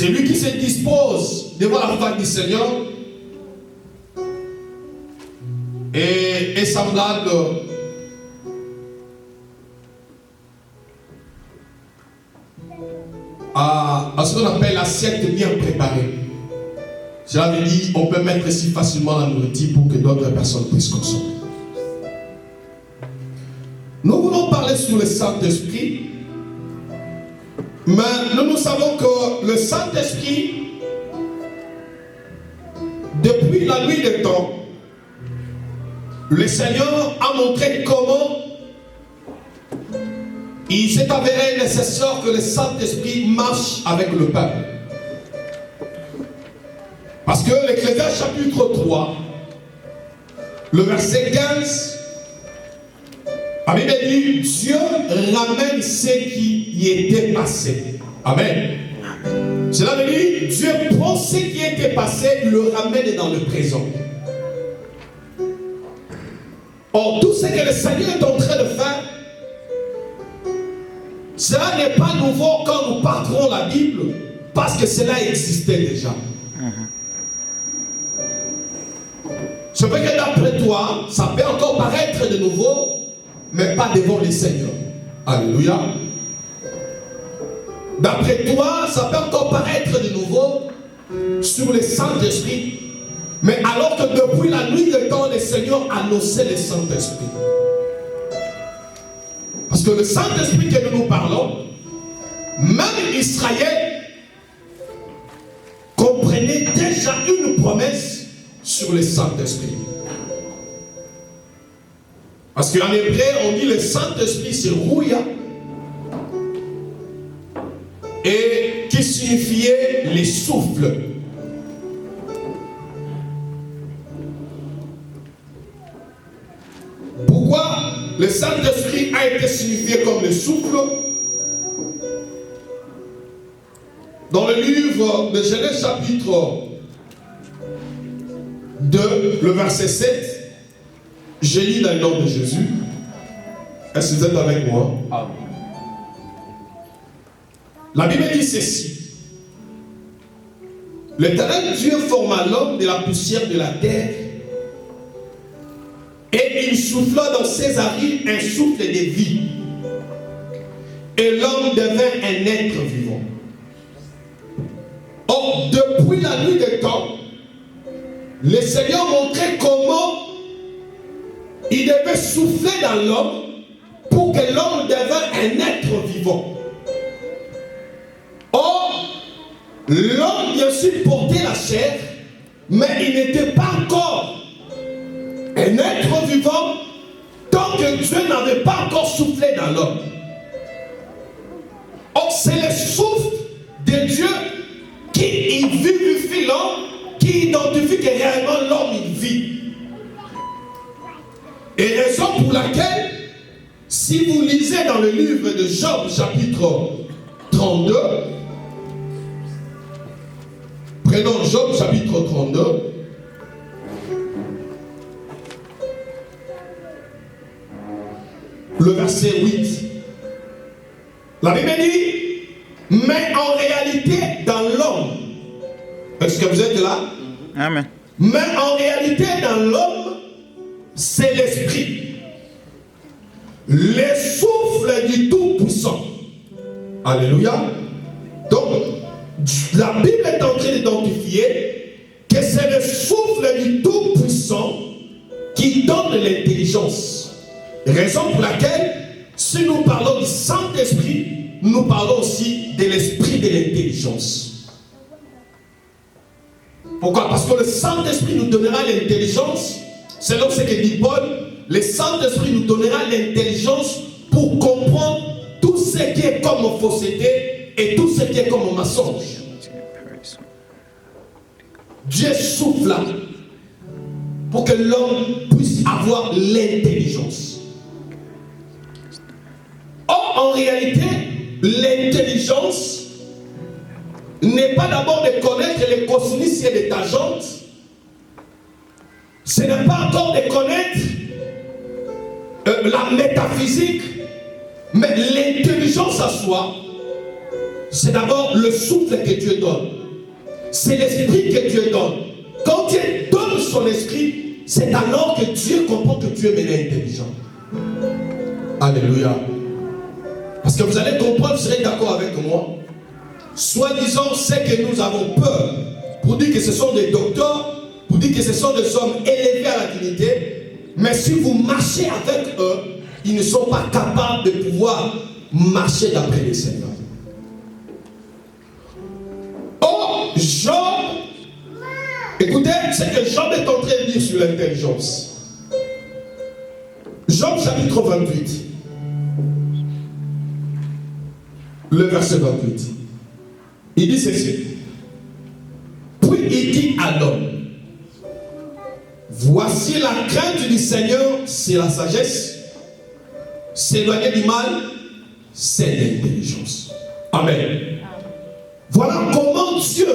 Celui qui se dispose devant la face du Seigneur est semblable à ce qu'on appelle l'assiette bien préparée. Cela veut dire qu'on peut mettre si facilement la nourriture pour que d'autres personnes puissent consommer. Nous voulons parler sur le Saint-Esprit, mais nous savons que le Saint-Esprit, depuis la nuit des temps, le Seigneur a montré comment il s'est avéré nécessaire que le Saint-Esprit marche avec le peuple. Parce que l'Ecclésiaste chapitre 3, le verset 15, la Bible dit, Dieu ramène ce qui y était passé. Amen. Cela veut dire, Dieu prend ce qui était passé, le ramène dans le présent. Or, tout ce que le Seigneur est en train de faire, cela n'est pas nouveau quand nous parlerons la Bible, parce que cela existait déjà. Ce fait que d'après toi, ça peut encore paraître de nouveau, mais pas devant le Seigneur. Alléluia. D'après toi, ça peut encore paraître de nouveau sur le Saint-Esprit, mais alors que depuis la nuit de temps, le Seigneur annonçait le Saint-Esprit. Parce que le Saint-Esprit que nous parlons, même Israël comprenait déjà une promesse sur le Saint-Esprit. Parce qu'en hébreu, on dit le Saint-Esprit, c'est Rouya, et qui signifiait les souffles. Pourquoi le Saint-Esprit a été signifié comme le souffle? Dans le livre de Genèse chapitre 2, le verset 7, je lis dans le nom de Jésus. Est-ce que vous êtes avec moi? Amen. La Bible dit ceci. L'Éternel Dieu forma l'homme de la poussière de la terre et il souffla dans ses narines un souffle de vie. Et l'homme devint un être vivant. Or, depuis la nuit des temps, le Seigneur montrait comment il devait souffler dans l'homme pour que l'homme devint un être vivant. Or, l'homme bien sûr portait la chair, mais il n'était pas encore un être vivant tant que Dieu n'avait pas encore soufflé dans l'homme. Or, c'est le souffle de Dieu qui vivifie l'homme, qui identifie que réellement l'homme il vit. Et raison pour laquelle, si vous lisez dans le livre de Job, chapitre 32, prenons Job, chapitre 32, le verset 8. La Bible dit, mais en réalité, dans l'homme, est-ce que vous êtes là? Amen. Mais en réalité, dans l'homme, c'est l'esprit, le souffle du Tout-Puissant. Alléluia. Donc, la Bible est en train d'identifier que c'est le souffle du Tout-Puissant qui donne l'intelligence. Raison pour laquelle, si nous parlons du Saint-Esprit, nous parlons aussi de l'esprit de l'intelligence. Pourquoi? Parce que le Saint-Esprit nous donnera l'intelligence, selon ce que dit Paul, le Saint-Esprit nous donnera l'intelligence pour comprendre tout ce qui est comme fausseté et tout ce qui est comme mensonge. Dieu souffle pour que l'homme puisse avoir l'intelligence. Or, en réalité, l'intelligence n'est pas d'abord de connaître les cosinus et les tangentes. Ce n'est pas encore de connaître la métaphysique, mais l'intelligence à soi, c'est d'abord le souffle que Dieu donne. C'est l'esprit que Dieu donne. Quand Dieu donne son esprit, c'est alors que Dieu comprend que Dieu est intelligent. Alléluia. Parce que vous allez comprendre, vous serez d'accord avec moi. Soi-disant, c'est que nous avons peur pour dire que ce sont des docteurs, pour dire que ce sont des hommes élevés à la dignité. Mais si vous marchez avec eux, ils ne sont pas capables de pouvoir marcher d'après le Seigneur. Oh, Job, écoutez, c'est que Job est en train de dire sur l'intelligence. Job chapitre 28, le verset 28. Il dit ceci. Puis il dit à l'homme, voici la crainte du Seigneur, c'est la sagesse. S'éloigner du mal, c'est l'intelligence. Amen. Voilà comment Dieu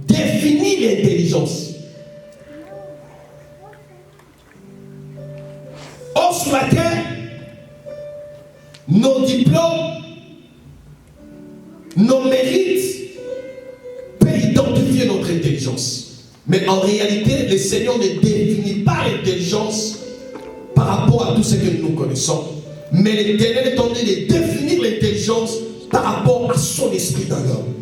définit l'intelligence. Or, sur la terre, nos diplômes, nos mérites peuvent identifier notre intelligence. Mais en réalité, le Seigneur ne définit pas l'intelligence par rapport à tout ce que nous connaissons. Mais l'Éternel est en train de définir l'intelligence par rapport à son esprit dans l'homme.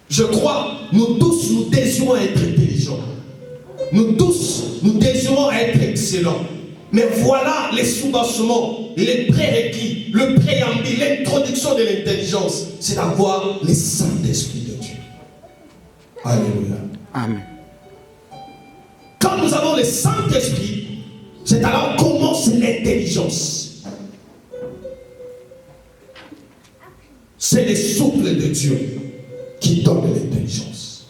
Je crois, nous tous, nous désirons être intelligents. Nous tous, nous désirons être excellents. Mais voilà les soubassements, les prérequis, le préambule, l'introduction de l'intelligence. C'est d'avoir le Saint-Esprit de Dieu. Alléluia. Amen. Quand nous avons le Saint-Esprit, c'est alors commence l'intelligence. C'est le souffle de Dieu qui donne l'intelligence.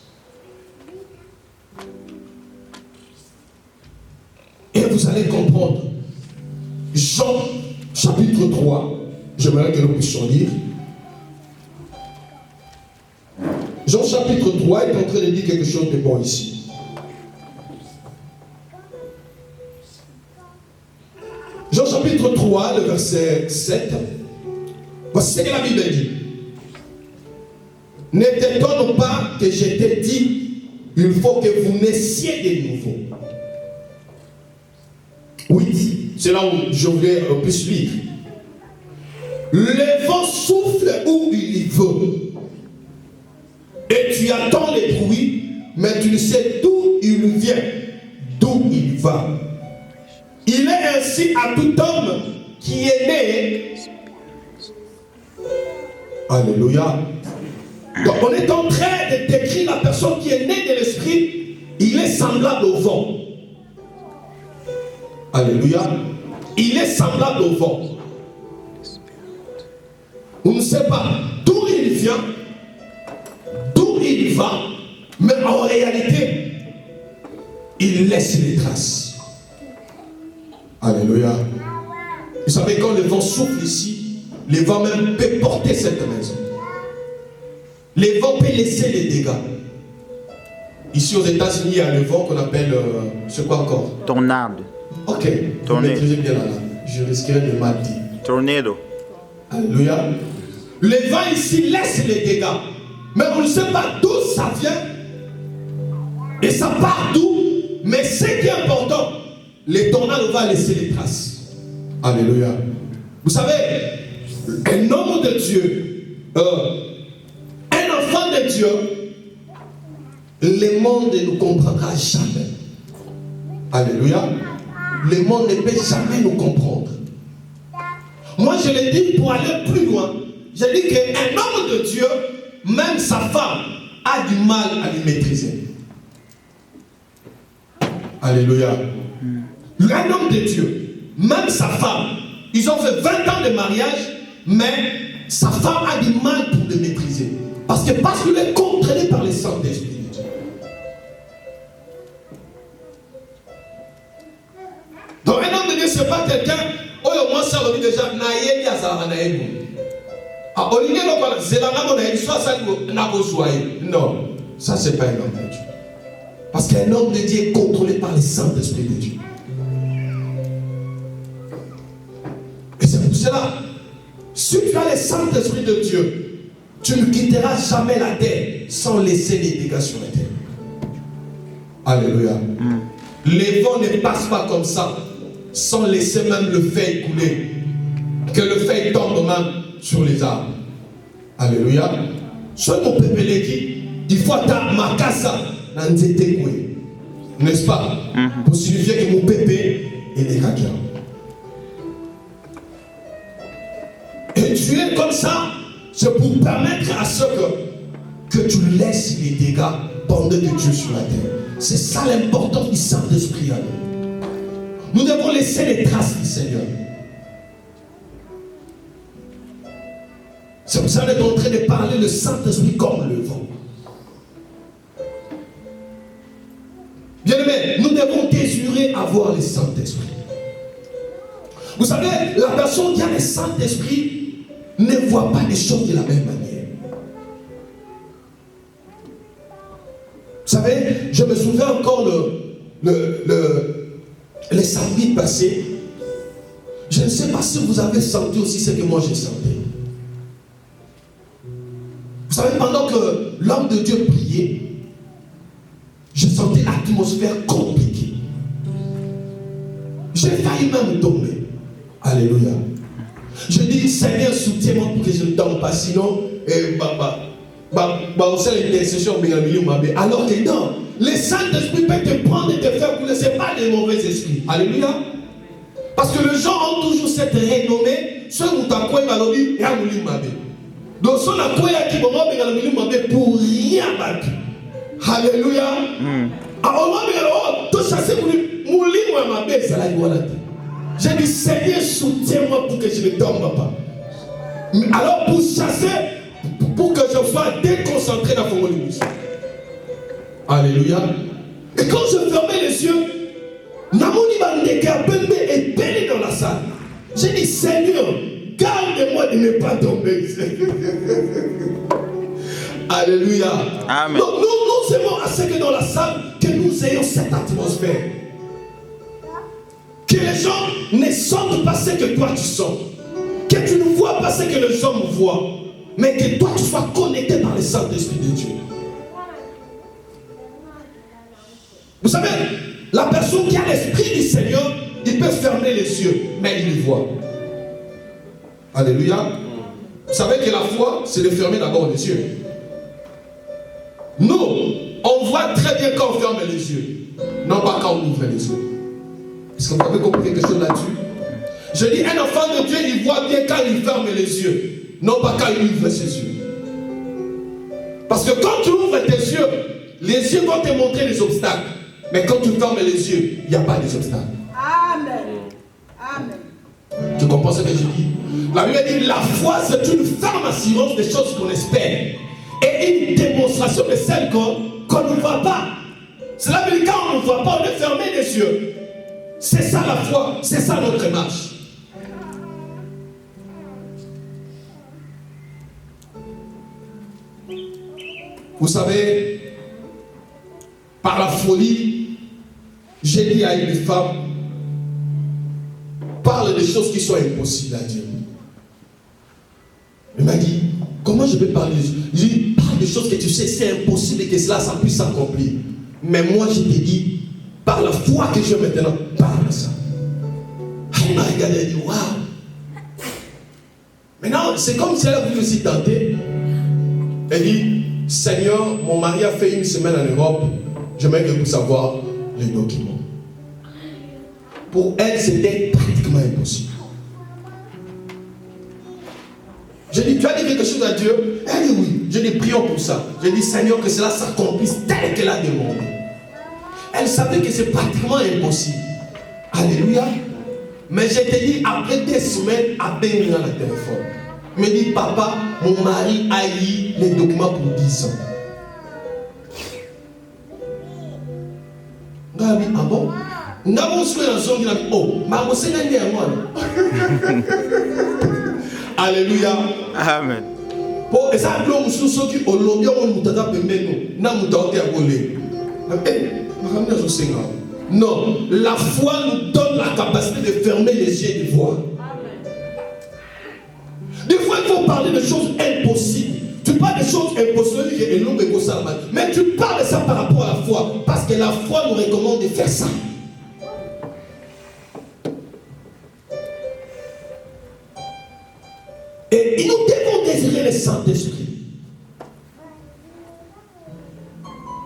Et vous allez comprendre. Jean chapitre 3, j'aimerais que nous puissions lire. Jean chapitre 3 est en train de dire quelque chose de bon ici. Jean chapitre 3, le verset 7. Voici ce que la Bible dit. Ne t'étonne pas que je t'ai dit, il faut que vous naissiez de nouveau. Oui, c'est là où je voulais plus lire. Le vent souffle où il veut. Et tu attends les bruits, mais tu ne sais d'où il vient, d'où il va. Il est ainsi à tout homme qui est né. Alléluia. Donc on est en train de décrire la personne qui est née de l'esprit. Il est semblable au vent. Alléluia. Il est semblable au vent. On ne sait pas d'où il vient, d'où il va, mais en réalité, il laisse les traces. Alléluia. Vous savez, quand le vent souffle ici, le vent même peut porter cette maison. Le vent peut laisser les dégâts. Ici aux États-Unis, il y a le vent qu'on appelle, c'est quoi encore? Tornado. Ok, vous maîtrisez bien la langue. Je risquerais de mal dire. Tornado. Alléluia. Le vent ici laisse les dégâts. Mais on ne sait pas d'où ça vient. Et ça part d'où. Mais ce qui est important, les tornades vont laisser les traces. Alléluia. Vous savez, un homme de Dieu, un enfant de Dieu, le monde ne nous comprendra jamais. Alléluia. Le monde ne peut jamais nous comprendre. Moi, je le dis pour aller plus loin. Je dis qu'un homme de Dieu, même sa femme, a du mal à lui maîtriser. Alléluia. Un homme de Dieu, même sa femme, ils ont fait 20 ans de mariage, mais sa femme a du mal pour le maîtriser. Parce qu'il est contrôlé par le Saint-Esprit de Dieu. Donc un homme de Dieu, ce n'est pas quelqu'un, oh moi ça le dit déjà, naïe à ça, naïe. Ah, non, ça c'est pas un homme de Dieu. Parce qu'un homme de Dieu est contrôlé par le Saint-Esprit de Dieu. Et c'est pour cela, Si tu as le Saint-Esprit de Dieu, tu ne quitteras jamais la terre sans laisser les dégâts sur la terre. Alléluia. Les vents ne passent pas comme ça, sans laisser même le feuille couler. Que le feuille tombe même sur les arbres. Alléluia. Soit mon peuple qui, il faut attendre ma casa dans nzete koué. N'est-ce pas? Pour signifier que mon peuple est des caca. Et tu es comme ça, c'est pour permettre à ceux que tu laisses les dégâts pendant que tu es sur la terre. C'est ça l'importance du Saint-Esprit. Nous devons laisser les traces du Seigneur. C'est pour ça qu'on est en train de parler le Saint-Esprit comme le vent. Bien-aimés, nous devons désirer avoir le Saint-Esprit. Vous savez, la personne qui a le Saint-Esprit ne voit pas les choses de la même manière. Vous savez, je me souviens encore le samedi passé. Je ne sais pas si vous avez senti aussi ce que moi j'ai senti. Vous savez, pendant que l'homme de Dieu priait, je sentais l'atmosphère compliquée. J'ai failli même tomber. Alléluia. Je dis, Seigneur, soutiens-moi pour que je ne tombe pas. Sinon, on sait l'intercession. Alors que non, le Saint-Esprit peut te prendre et te faire couler. Ce n'est pas des mauvais esprits. Alléluia. Parce que les gens ont toujours cette renommée. Soit vous t'accroyez à l'objet et à l'objet. Donc, si on a quoi qui pour rien battu. Alléluia. J'ai dit, Seigneur, soutiens-moi pour que je ne tombe pas. Alors, pour chasser, pour que je sois déconcentré dans mon émission. Alléluia. Et quand je fermais les yeux, Namoni Bandeka Bembe est béni dans la salle. J'ai dit, Seigneur, garde-moi de ne pas tomber. Alléluia. Amen. Donc nous aimons assez que dans la salle, que nous ayons cette atmosphère. Que les gens ne sentent pas ce que toi tu sens. Que tu ne vois pas ce que les hommes voient. Mais que toi tu sois connecté par le Saint-Esprit de Dieu. Vous savez, la personne qui a l'Esprit du Seigneur, il peut fermer les yeux, mais il voit. Alléluia. Vous savez que la foi, c'est de fermer d'abord les yeux. Nous, on voit très bien quand on ferme les yeux, non pas quand on ouvre les yeux. Est-ce que vous avez compris quelque chose là-dessus? Je dis, un enfant de Dieu, il voit bien quand il ferme les yeux, non pas quand il ouvre ses yeux. Parce que quand tu ouvres tes yeux, les yeux vont te montrer les obstacles. Mais quand tu fermes les yeux, il n'y a pas des obstacles. Amen. Amen. Tu comprends ce que je dis? La Bible dit, la foi, c'est une ferme assurance des choses qu'on espère. Et une démonstration de celles qu'on ne voit pas. Cela veut dire quand on ne voit pas, on est fermé les yeux. C'est ça la foi, c'est ça notre marche. Vous savez, par la folie, j'ai dit à une femme, parle des choses qui sont impossibles à Dieu. Elle m'a dit, comment je peux parler? J'ai dit, parle des choses que tu sais, c'est impossible et que cela ça puisse s'accomplir. Mais moi, je t'ai dit, par la foi que j'ai maintenant, parle de ça. Elle m'a regardé et dit, waouh. Maintenant, c'est comme si elle a voulu aussi tenter. Elle dit, Seigneur, mon mari a fait une semaine en Europe, j'aimerais que vous savoir les documents. Pour elle, c'était pratiquement impossible. Je dis, tu as dit quelque chose à Dieu? Elle dit oui. Je dis, prions pour ça. Je dis, Seigneur, que cela s'accomplisse tel qu'elle a demandé. Elle savait que c'est pratiquement impossible. Alléluia. Mais je te dis, après des semaines, à peine dans le téléphone. Me dit, papa, mon mari a eu les documents pour 10 ans. Ah bon? Nous avons souhaité dans son qui oh, maman, c'est un moi. Alléluia. Amen. Pour ça, nous sommes qui au lobby, on nous a permis, nous avons tenté à voler. Non, la foi nous donne la capacité de fermer les yeux et de voir. parler de choses impossibles. Tu parles de choses impossibles, mais tu parles de ça par rapport à la foi. Parce que la foi nous recommande de faire ça. Et nous devons désirer le Saint-Esprit.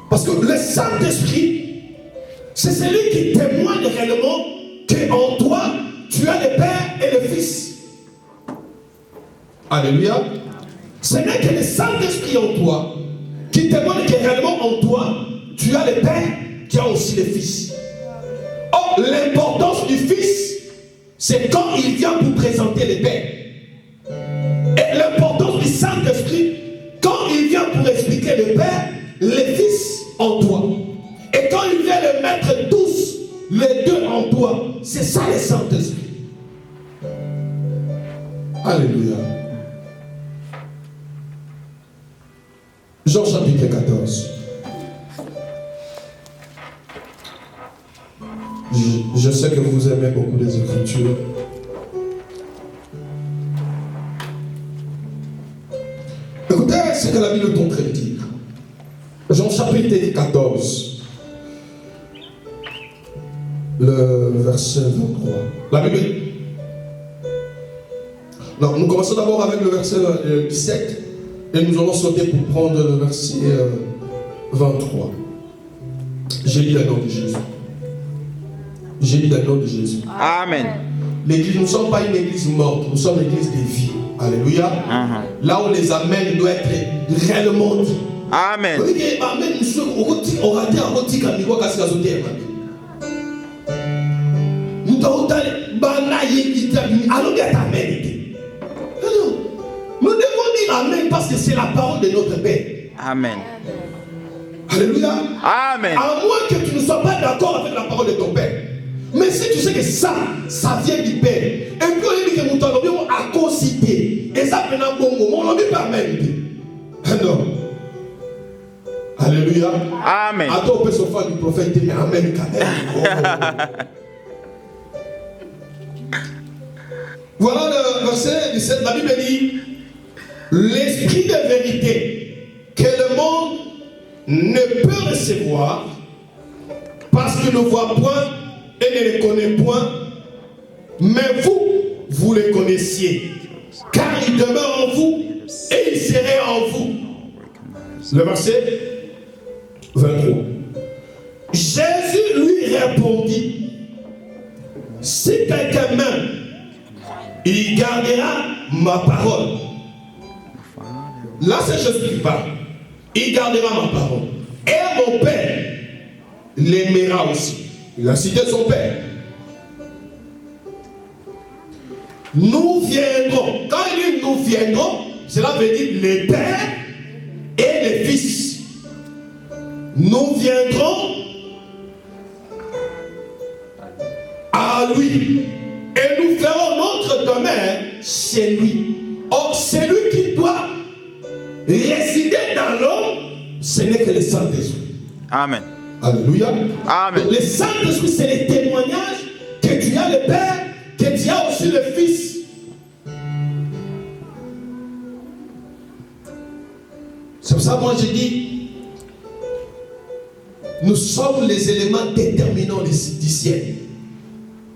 Parce que le Saint-Esprit, c'est celui qui témoigne réellement qu'en toi, tu as le Père et le Fils. Alléluia. Ce n'est que le Saint-Esprit en toi qui témoigne que réellement en toi, tu as le Père, tu as aussi le Fils. Or, l'importance du Fils, c'est quand il vient pour présenter le Père. Et l'importance du Saint-Esprit, quand il vient pour expliquer le Père, le Fils en toi. Et quand il vient les mettre tous, les deux en toi, c'est ça le Saint-Esprit. Alléluia. Jean chapitre 14. Je sais que vous aimez beaucoup les Écritures. Écoutez ce que la Bible est en train de dire. Jean chapitre 14. Le verset 23. La Bible. Non, nous commençons d'abord avec le verset 17. Et nous allons sauter pour prendre le verset 23. J'ai lu le nom de Jésus. J'ai lu le nom de Jésus. Amen. L'église, nous ne sommes pas une église morte, nous sommes l'église des vies. Alléluia. Là où les amens doivent être réellement dit. Amen. Amen. On raté un rôti comme il voit qu'à ce qu'il nous devons dire Amen parce que c'est la parole de notre Père. Amen. Alléluia. Amen. À moins que tu ne sois pas d'accord avec la parole de ton Père. Mais si tu sais que ça vient du Père. Et puis on dit que nous t'en à conciter. Et ça prend un bon moment. On ne dit pas Amen. Non. Alléluia. Amen. Attends, on peut se faire du prophète, mais Amen quand même. Voilà le verset 17. La Bible dit: l'esprit de vérité que le monde ne peut recevoir parce qu'il ne voit point et ne les connaît point, mais vous les connaissiez, car il demeure en vous et il serait en vous. Le verset 23. Jésus lui répondit: si quelqu'un m'aime, il gardera ma parole. Là, c'est Jésus qui parle. Il gardera ma parole. Et mon Père l'aimera aussi. Il a cité son Père. Nous viendrons. Quand il dit nous viendrons, cela veut dire les pères et les fils. Nous viendrons à lui. Et nous ferons notre demeure chez lui. Or, c'est lui qui doit résider dans l'homme, ce n'est que le Saint-Esprit. Amen. Alléluia. Amen. Donc, le Saint-Esprit, c'est le témoignage que tu as le Père, que tu as aussi le Fils. C'est pour ça que moi je dis, nous sommes les éléments déterminants du ciel.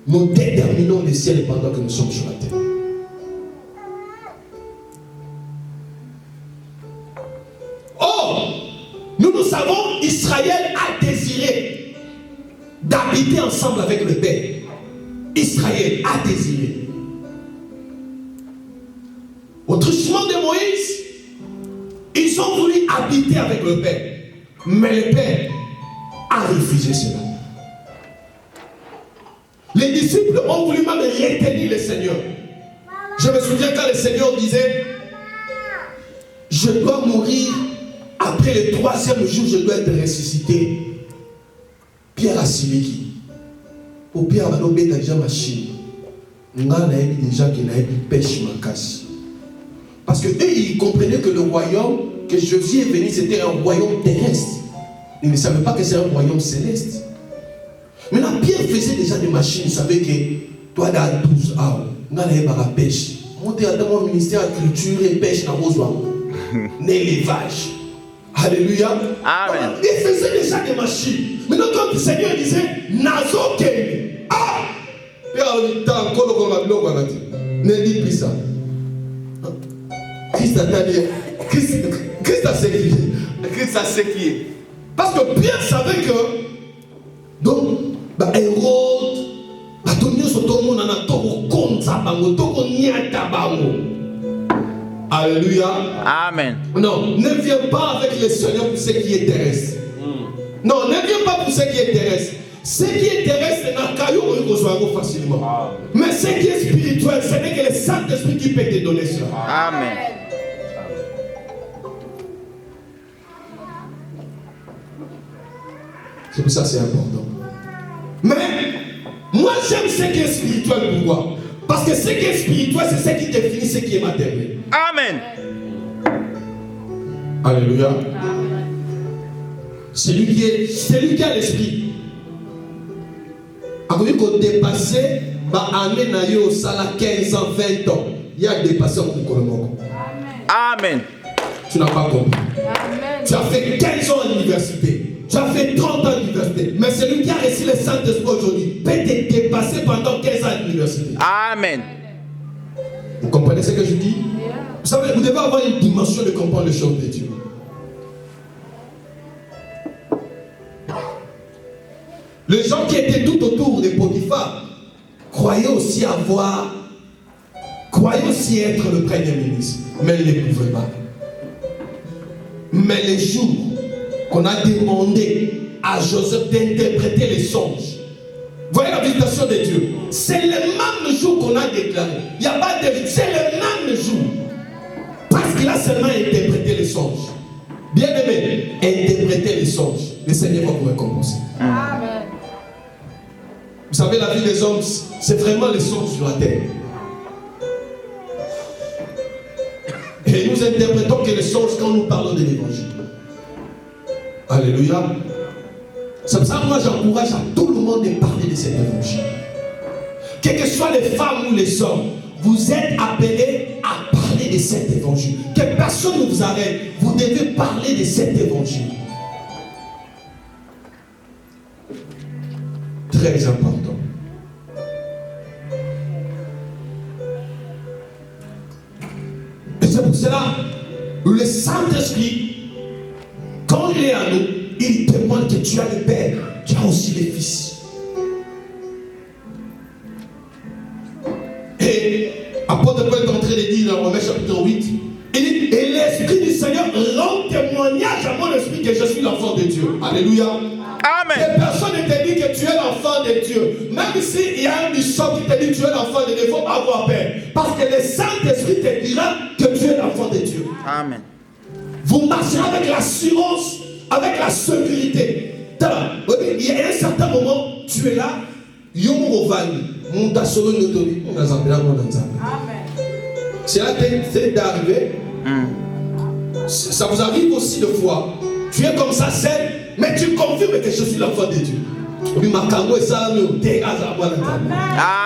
Nous déterminons le ciel pendant que nous sommes sur la terre. Or, nous savons, Israël a désiré d'habiter ensemble avec le Père. Israël a désiré. Au truchement de Moïse, ils ont voulu habiter avec le Père. Mais le Père a refusé cela. Les disciples ont voulu même retenir le Seigneur. Je me souviens quand le Seigneur disait: je dois mourir, après le 3e jour, je dois être ressuscité. Pierre a Siliki. Au Pierre a déjà machine. On a des gens qui n'avaient plus pêche ma casse. Parce que eux, ils comprenaient que le royaume que Jésus est venu, c'était un royaume terrestre. Ils ne savaient pas que c'est un royaume céleste. Maintenant, Pierre faisait déjà des machines. Il savait que toi, dans 12 heures, on a la pêche. monter dans mon ministère de culture et pêche dans vos oiseaux. L'élevage. Alléluia. Amen. Il faisait déjà des machines. Maintenant, quand le Seigneur disait Nazo Kende. Ah! Ne dis plus ça. Christ a ce qui est. Parce que Pierre savait que donc, Hérode, alléluia. Amen. Non, ne viens pas avec le Seigneur pour ce qui est terrestre. Non, ne viens pas pour ce qui est terrestre. Ce qui est terrestre, c'est facilement. Mais ce qui est spirituel, ce n'est que le Saint-Esprit qui peut te donner cela. Amen. C'est pour ça que c'est important. Mais moi j'aime ce qui est spirituel. Pourquoi? Parce que ce qui est spirituel, c'est ce qui définit ce qui est matériel. Amen. Alléluia. Celui qui a l'esprit. A connu qu'on dépassait, année naïe au sala 15 ans, 20 ans. Il a dépassé en Koukolomoko. Amen. Tu n'as pas compris. Amen. Tu as fait 15 ans à l'université. Tu as fait 30 ans à l'université. Mais celui qui a reçu le Saint-Esprit aujourd'hui peut te dépasser pendant 15 ans à l'université. Amen. Vous comprenez ce que je dis? Vous savez, vous devez avoir une dimension de comprendre les choses de Dieu. Les gens qui étaient tout autour de Potiphar croyaient aussi être le premier ministre, mais ils ne pouvaient pas. Mais les jours qu'on a demandé à Joseph d'interpréter les songes, voyez la visitation de Dieu, c'est le même jour qu'on a déclaré. Il n'y a pas de... C'est le même jour. Parce qu'il a seulement interprété les songes. Bien aimé, interpréter les songes. Le Seigneur va vous récompenser. Amen. Vous savez, la vie des hommes, c'est vraiment les songes sur la terre. Et nous interprétons que les songes quand nous parlons de l'évangile. Alléluia. C'est pour ça que moi j'encourage à tout le monde de parler de cet évangile. Quelles que soient les femmes ou les hommes, vous êtes appelés à parler de cet évangile. Que personne ne vous arrête. Vous devez parler de cet évangile. Très important. Et c'est pour cela, le Saint-Esprit, quand il est à nous, il témoigne que tu as le Père, tu as aussi le Fils. Et apôtre Paul est en train de dire dans Romains chapitre 8, il dit, et l'Esprit du Seigneur rend témoignage à mon esprit que je suis l'enfant de Dieu. Alléluia. Amen. Et personne ne te dit que tu es l'enfant de Dieu. Même s'il y a un bishop qui te dit que tu es l'enfant de Dieu, il ne faut pas avoir peur. Parce que le Saint-Esprit te dira que tu es l'enfant de Dieu. Amen. Vous marcherez avec l'assurance, avec la sécurité. Il y a un certain moment, tu es là, c'est là que c'est d'arriver. Ça vous arrive aussi de fois. Tu es comme ça, seul, mais tu confirmes que je suis l'enfant de Dieu.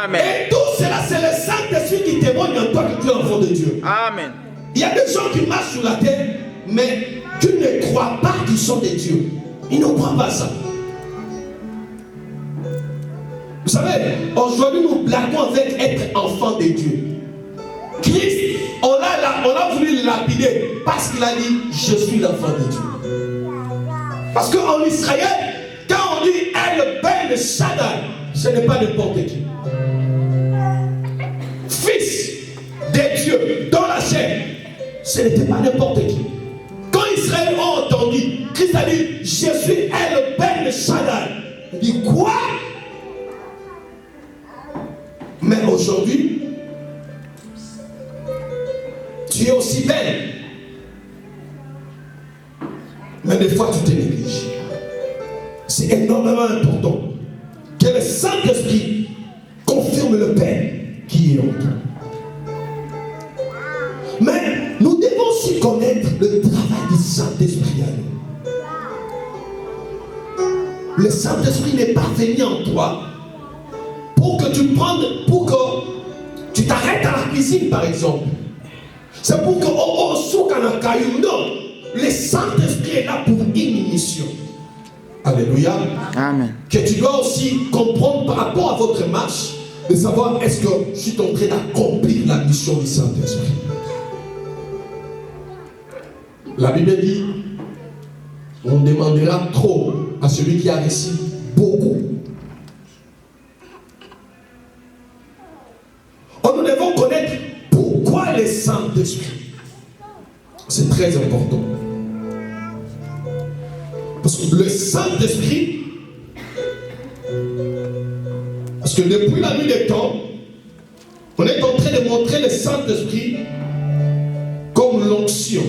Amen. Et tout cela, c'est le Saint-Esprit qui témoigne en toi que tu es l'enfant de Dieu. Amen. Il y a des gens qui marchent sur la terre, mais qui ne croient pas qu'ils sont des dieux. Ils ne croient pas ça. Vous savez, aujourd'hui nous blaguons avec être enfant de Dieu. Christ, on a voulu le lapider parce qu'il a dit je suis l'enfant de Dieu. Parce qu'en Israël, quand on dit El Ben Shaddai, ce n'est pas n'importe qui. Fils de Dieu dans la chair, ce n'était pas n'importe qui. Quand Israël a entendu, Christ a dit je suis El Ben Shaddai. Il dit quoi? Mais aujourd'hui, tu es aussi belle. Mais des fois, tu te négliges. C'est énormément important que le Saint-Esprit confirme le Père qui est en toi. Mais nous devons aussi connaître le travail du Saint-Esprit à nous. Le Saint-Esprit n'est pas venu en toi pour que tu Tu t'arrêtes à la cuisine, par exemple. C'est pour que le Saint-Esprit est là pour une mission. Alléluia. Amen. Que tu dois aussi comprendre par rapport à votre marche, de savoir est-ce que je suis en train d'accomplir la mission du Saint-Esprit. La Bible dit, on demandera trop à celui qui a reçu beaucoup. Nous devons connaître pourquoi le Saint-Esprit. C'est très important. Parce que le Saint-Esprit, parce que depuis la nuit des temps, on est en train de montrer le Saint-Esprit comme l'onction.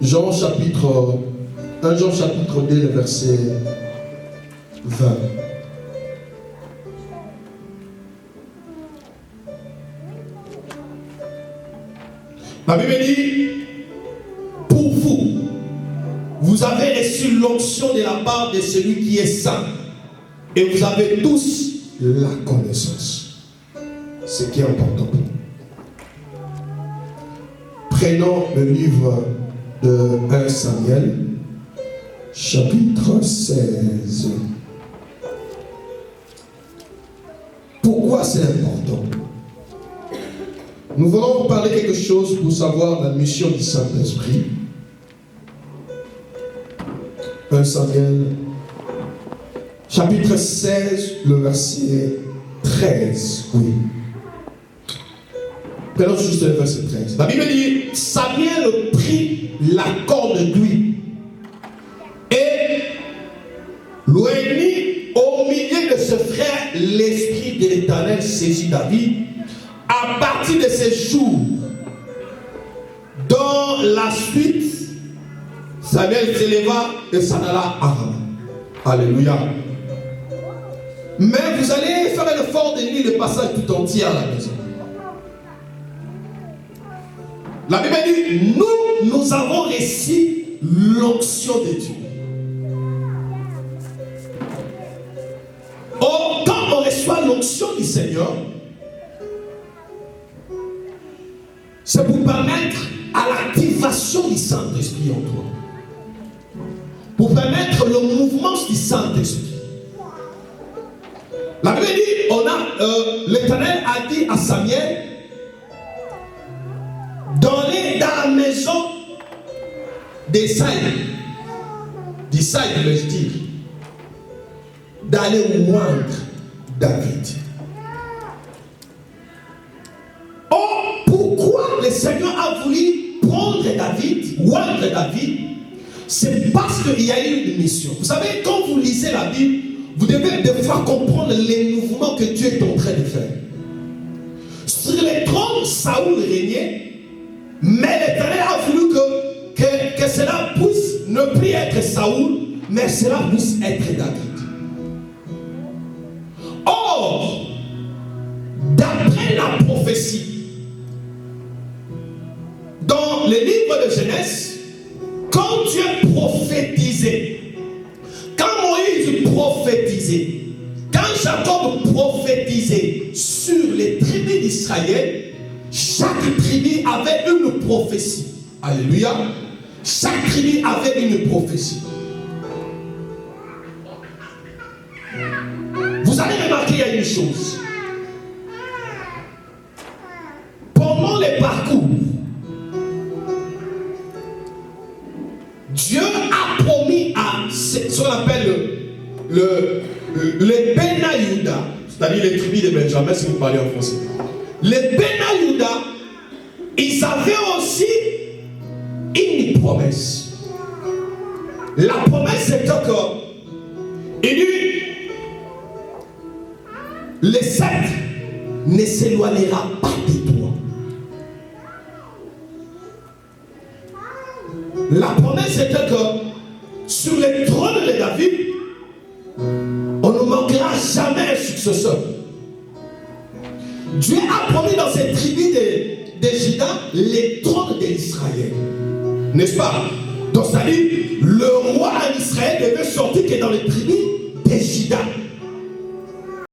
Jean chapitre 1 Jean chapitre 2, le verset 20. La Bible dit, pour vous, vous avez reçu l'onction de la part de celui qui est saint, et vous avez tous la connaissance. Ce qui est important pour nous. Prenons le livre de 1 Samuel, chapitre 16. Pourquoi c'est important? Nous voulons parler quelque chose pour savoir la mission du Saint-Esprit. 1 Samuel, chapitre 16, le verset 13. Oui. Prenons juste le verset 13. La Bible dit, Samuel prit la corde d'huile et l'oignit au milieu de ses frères. L'esprit de l'Éternel saisit David. À partir de ces jours, dans la suite, Samuel s'éleva et s'en alla à Rama. Alléluia. Mais vous allez faire l'effort de lire le passage tout entier à la maison. La Bible dit, nous avons reçu l'onction de Dieu. Or, quand on reçoit l'onction du Seigneur, c'est pour permettre à l'activation du Saint-Esprit en toi. Pour permettre le mouvement du Saint-Esprit. La Bible dit, l'Éternel a dit à Samuel, d'aller dans la maison d'Isaïe, je veux dire, d'aller moindre David. Or, pourquoi le Seigneur a voulu prendre David, moindre David? C'est parce qu'il y a eu une mission. Vous savez, quand vous lisez la Bible, vous devez des fois comprendre les mouvements que Dieu est en train de faire. Sur le trône, Saoul régnait. Mais l'Éternel a voulu que cela puisse ne plus être Saoul, mais cela puisse être David. Or, d'après la prophétie, dans le livre de Genèse, quand Dieu prophétisait, quand Moïse prophétisait, quand Jacob prophétisait sur les tribus d'Israël, chaque tribu avait une prophétie. Alléluia. Chaque tribu avait une prophétie. Vous allez remarquer, il y a une chose. Pendant les parcours, Dieu a promis à ce qu'on appelle les Benaïouda, c'est-à-dire les tribus de Benjamin, si vous parlez en français. Les Benaïouda, ils avaient aussi une promesse. La promesse c'était que il dit, le sceptre ne s'éloignera pas de toi. La promesse c'était que sur le trône de David, on ne manquera jamais un successeur. Dieu a promis dans cette tribu de Juda les trônes d'Israël. N'est-ce pas? Donc, c'est-à-dire, le roi en Israël devait sortir que dans les tribus décida